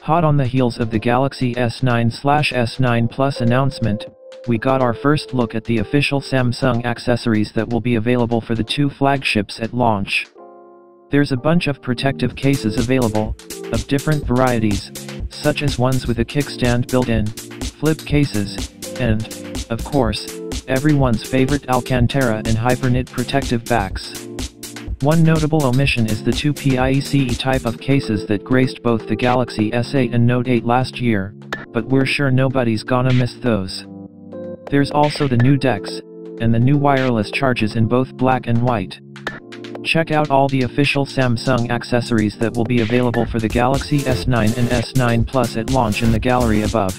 Hot on the heels of the Galaxy S9/S9 Plus announcement, we got our first look at the official Samsung accessories that will be available for the two flagships at launch. There's a bunch of protective cases available, of different varieties, such as ones with a kickstand built-in, flip cases, and, of course, everyone's favorite Alcantara and Hyperknit protective backs. One notable omission is the two PIECE type of cases that graced both the Galaxy S8 and Note 8 last year, but we're sure nobody's gonna miss those. There's also the new DeX, and the new wireless charges in both black and white. Check out all the official Samsung accessories that will be available for the Galaxy S9 and S9 Plus at launch in the gallery above.